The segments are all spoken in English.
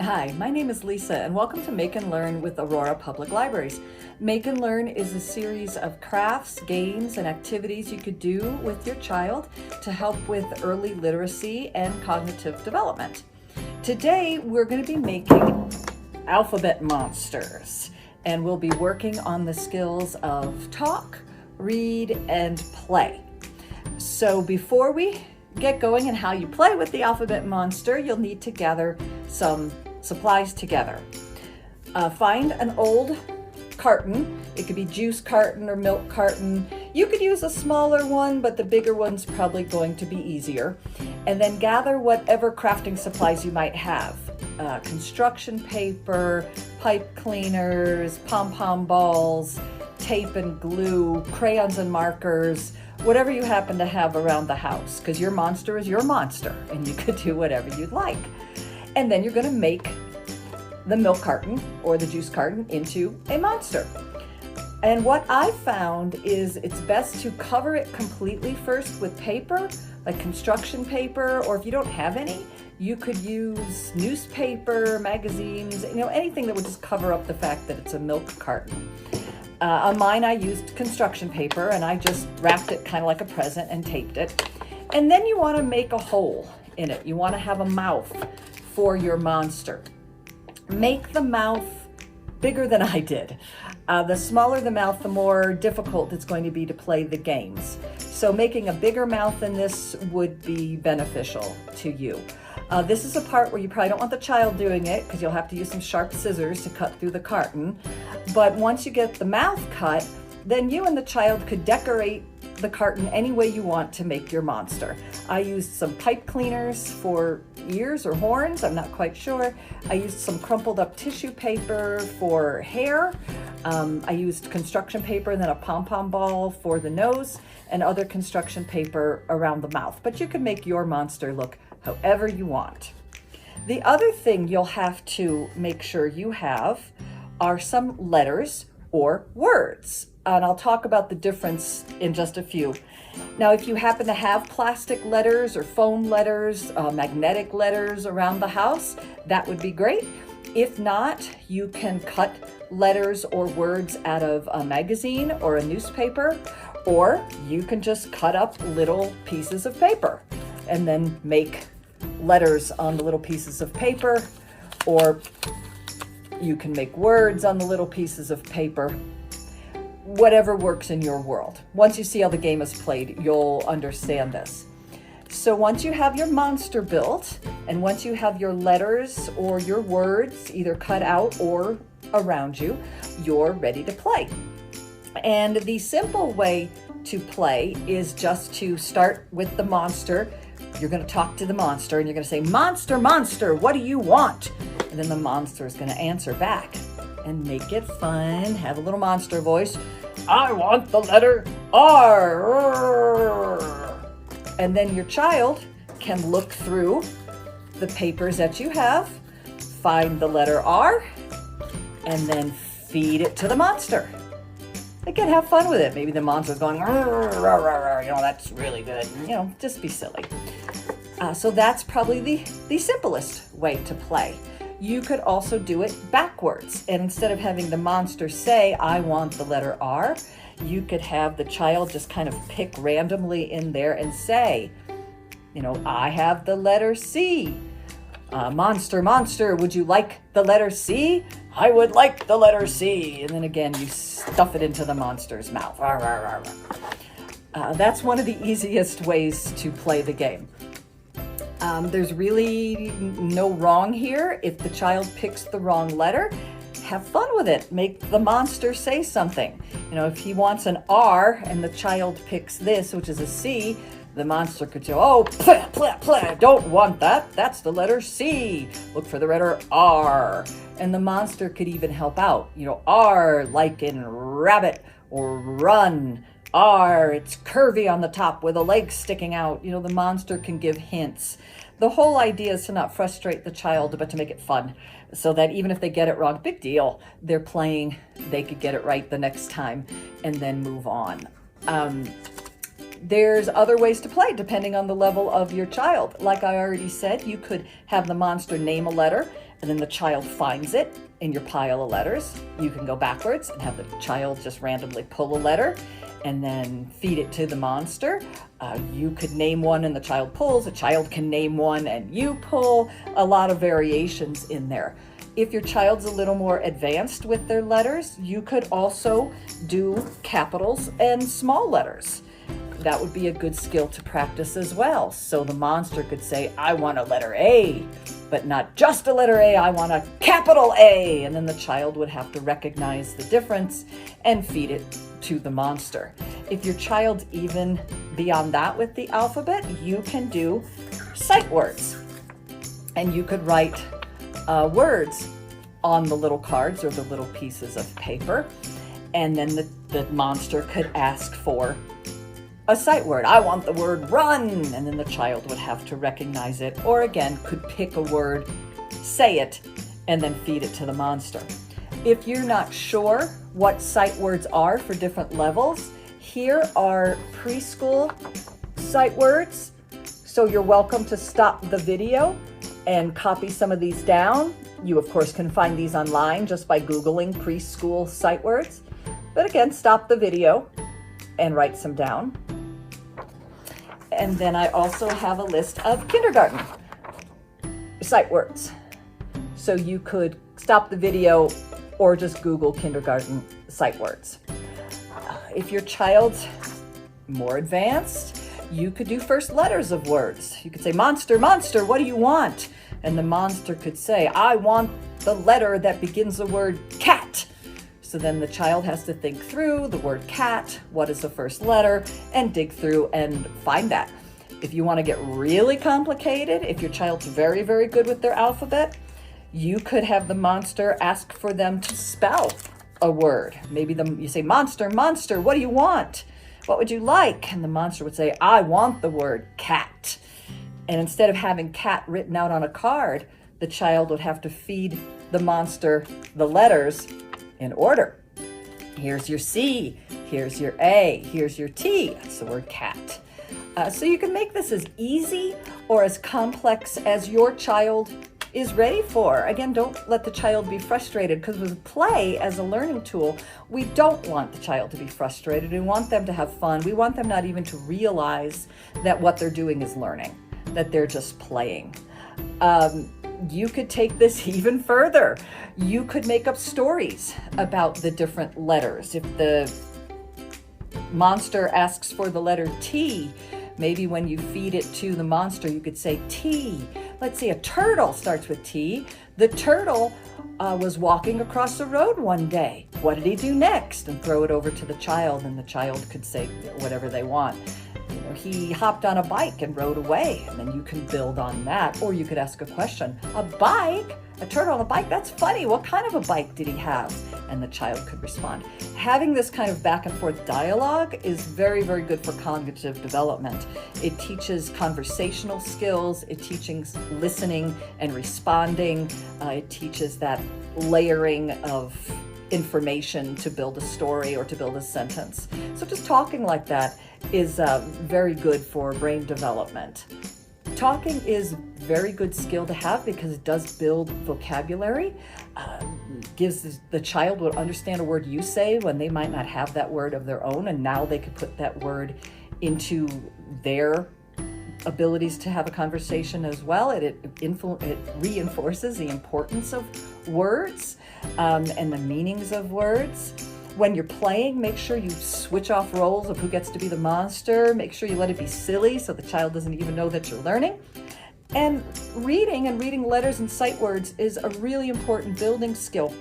Hi, my name is Lisa, and welcome to Make and Learn with Aurora Public Libraries. Make and Learn is a series of crafts, games, and activities you could do with your child to help with early literacy and cognitive development. Today, we're going to be making alphabet monsters, and we'll be working on the skills of talk, read, and play. So before we get going and how you play with the alphabet monster, you'll need to gather some supplies together. Find an old carton. It could be juice carton or milk carton. You could use a smaller one, but the bigger one's probably going to be easier. And then gather whatever crafting supplies you might have. Construction paper, pipe cleaners, pom-pom balls, tape and glue, crayons and markers, whatever you happen to have around the house, because your monster is your monster and you could do whatever you'd like. And then you're going to make the milk carton or the juice carton into a monster. And what I found is it's best to cover it completely first with paper, like construction paper, or if you don't have any, you could use newspaper, magazines, anything that would just cover up the fact that it's a milk carton. On mine, I used construction paper and I just wrapped it kind of like a present and taped it. And then you want to make a hole in it. You want to have a mouth for your monster. Make the mouth bigger than I did. The smaller the mouth, the more difficult it's going to be to play the games. So making a bigger mouth than this would be beneficial to you. This is a part where you probably don't want the child doing it because you'll have to use some sharp scissors to cut through the carton. But once you get the mouth cut, then you and the child could decorate the carton any way you want to make your monster. I used some pipe cleaners for ears or horns, I'm not quite sure. I used some crumpled up tissue paper for hair. I used construction paper and then a pom-pom ball for the nose and other construction paper around the mouth. But you can make your monster look however you want. The other thing you'll have to make sure you have are some letters or words. And I'll talk about the difference in just a few. Now, if you happen to have plastic letters or foam letters, magnetic letters around the house, that would be great. If not, you can cut letters or words out of a magazine or a newspaper, or you can just cut up little pieces of paper and then make letters on the little pieces of paper, or you can make words on the little pieces of paper. Whatever works in your world. Once you see how the game is played, you'll understand this. So once you have your monster built, and once you have your letters or your words either cut out or around you, you're ready to play. And the simple way to play is just to start with the monster. You're going to talk to the monster and you're going to say, "Monster, monster, what do you want?" And then the monster is going to answer back. And make it fun. Have a little monster voice. "I want the letter R." And then your child can look through the papers that you have, find the letter R, and then feed it to the monster. Again, have fun with it. Maybe the monster's going, "That's really good." Just be silly. So that's probably the simplest way to play. You could also do it backwards. And instead of having the monster say, "I want the letter R," you could have the child just kind of pick randomly in there and say, "I have the letter C. Monster, monster, would you like the letter C? I would like the letter C." And then again, you stuff it into the monster's mouth. That's one of the easiest ways to play the game. There's really no wrong here. If the child picks the wrong letter, have fun with it. Make the monster say something. If he wants an R and the child picks this, which is a C, the monster could say, "Oh, plah, plah, plah, don't want that. That's the letter C. Look for the letter R." And the monster could even help out. R like in rabbit or run. R, it's curvy on the top with a leg sticking out. The monster can give hints. The whole idea is to not frustrate the child, but to make it fun, so that even if they get it wrong, big deal. They're playing, they could get it right the next time and then move on. There's other ways to play depending on the level of your child. Like I already said, you could have the monster name a letter and then the child finds it in your pile of letters. You can go backwards and have the child just randomly pull a letter and then feed it to the monster. You could name one and the child pulls. A child can name one and you pull. A lot of variations in there. If your child's a little more advanced with their letters, you could also do capitals and small letters. That would be a good skill to practice as well. So the monster could say, I want a letter A, but not just a letter A, I want a capital A. And then the child would have to recognize the difference and feed it to the monster. If your child's even beyond that with the alphabet, you can do sight words. And you could write words on the little cards or the little pieces of paper. And then the monster could ask for a sight word. I want the word run. And then the child would have to recognize it, or again, could pick a word, say it, and then feed it to the monster. If you're not sure what sight words are for different levels, here are preschool sight words. So you're welcome to stop the video and copy some of these down. You, of course, can find these online just by Googling preschool sight words. But again, stop the video and write some down. And then I also have a list of kindergarten sight words. So you could stop the video or just Google kindergarten sight words. If your child's more advanced, you could do first letters of words. You could say, monster, monster, what do you want? And the monster could say, I want the letter that begins the word cat. So then the child has to think through the word cat, what is the first letter, and dig through and find that. If you want to get really complicated, if your child's very, very good with their alphabet, you could have the monster ask for them to spell a word. Maybe you say, monster, monster, what do you want? What would you like? And the monster would say, I want the word cat. And instead of having cat written out on a card, the child would have to feed the monster the letters in order. Here's your C, here's your A, here's your T. That's the word cat. So you can make this as easy or as complex as your child is ready for. Again, don't let the child be frustrated, because with play as a learning tool, we don't want the child to be frustrated. We want them to have fun. We want them not even to realize that what they're doing is learning, that they're just playing. You could take this even further. You could make up stories about the different letters. If the monster asks for the letter T, maybe when you feed it to the monster, you could say T. Let's see, a turtle starts with T. The turtle was walking across the road one day. What did he do next? And throw it over to the child, and the child could say whatever they want. You know, he hopped on a bike and rode away, and then you can build on that. Or you could ask a question. A bike? A turtle on a bike? That's funny. What kind of a bike did he have? And the child could respond. Having this kind of back and forth dialogue is very, very good for cognitive development. It teaches conversational skills. It teaches listening and responding. It teaches that layering of information to build a story or to build a sentence. So just talking like that is very good for brain development. Talking is a very good skill to have because it does build vocabulary. Gives the child will understand a word you say when they might not have that word of their own, and now they could put that word into their abilities to have a conversation as well. It reinforces the importance of words and the meanings of words. When you're playing, make sure you switch off roles of who gets to be the monster. Make sure you let it be silly so the child doesn't even know that you're learning. And reading letters and sight words is a really important building skill,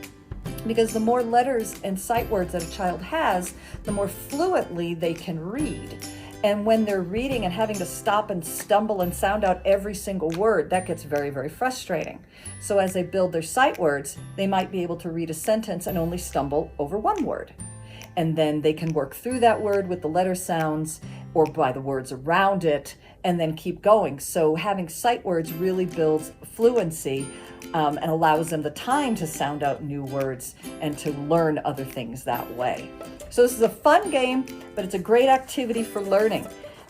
because the more letters and sight words that a child has, the more fluently they can read. And when they're reading and having to stop and stumble and sound out every single word, that gets very, very frustrating. So as they build their sight words, they might be able to read a sentence and only stumble over one word. And then they can work through that word with the letter sounds or by the words around it, and then keep going. So having sight words really builds fluency and allows them the time to sound out new words and to learn other things that way. So this is a fun game, but it's a great activity for learning.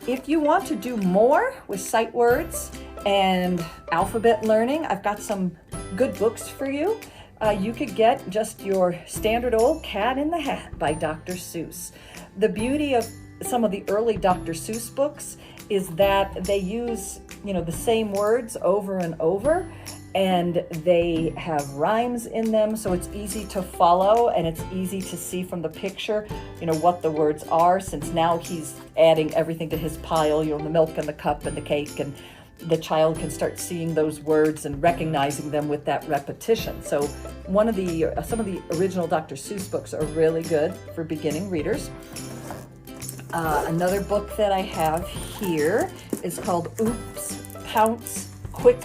If you want to do more with sight words and alphabet learning, I've got some Good books for you. You could get just your standard old Cat in the Hat by Dr. Seuss. The beauty of some of the early Dr. Seuss books is that they use, the same words over and over, and they have rhymes in them, so it's easy to follow and it's easy to see from the picture, what the words are, since now he's adding everything to his pile, the milk and the cup and the cake, and the child can start seeing those words and recognizing them with that repetition. So some of the original Dr. Seuss books are really good for beginning readers. Another book that I have here is called Oops, Pounce, Quick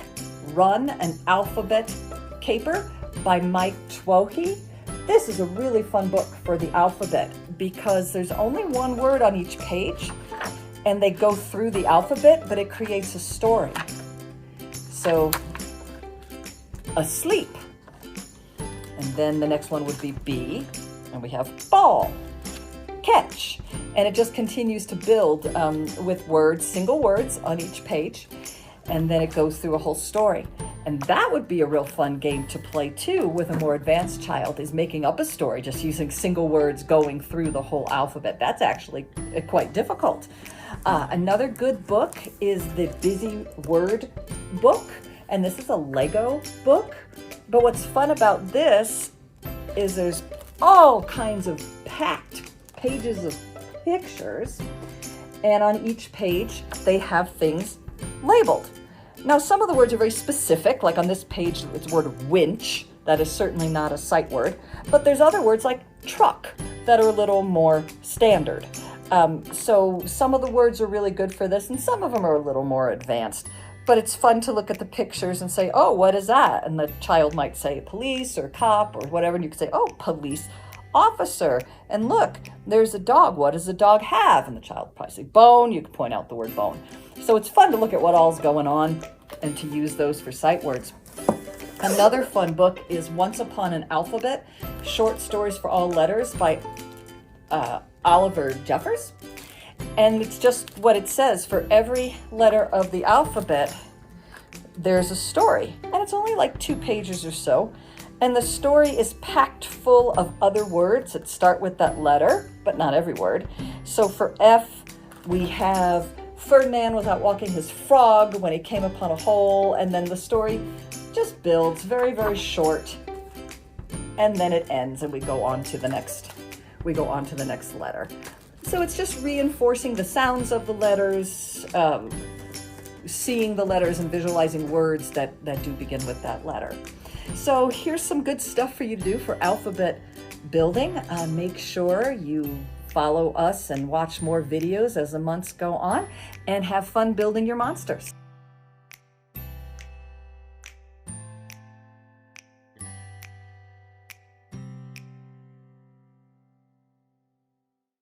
Run, an Alphabet Caper by Mike Twohy. This is a really fun book for the alphabet because there's only one word on each page, and they go through the alphabet, but it creates a story. So, asleep. And then the next one would be B, and we have ball, catch. And it just continues to build with words, single words on each page, and then it goes through a whole story. And that would be a real fun game to play too with a more advanced child, is making up a story just using single words going through the whole alphabet. That's actually quite difficult. Another good book is the Busy Word book, and this is a Lego book. But what's fun about this is there's all kinds of packed pages of pictures, and on each page they have things labeled. Now, some of the words are very specific, like on this page it's the word winch. That is certainly not a sight word, but there's other words like truck that are a little more standard. So some of the words are really good for this, and some of them are a little more advanced. But it's fun to look at the pictures and say, oh, what is that? And the child might say police or cop or whatever, and you can say, oh, police officer. And look, there's a dog. What does the dog have? And the child will probably say bone. You can point out the word bone. So it's fun to look at what all's going on and to use those for sight words. Another fun book is Once Upon an Alphabet, Short Stories for All Letters by Oliver Jeffers. And it's just what it says. For every letter of the alphabet, there's a story. And it's only like 2 pages or so. And the story is packed full of other words that start with that letter, but not every word. So for F, we have Ferdinand was out walking his frog when he came upon a hole. And then the story just builds, very, very short. And then it ends and we go on to the next letter. So it's just reinforcing the sounds of the letters, seeing the letters and visualizing words that do begin with that letter. So here's some good stuff for you to do for alphabet building. Make sure you follow us and watch more videos as the months go on, and have fun building your monsters.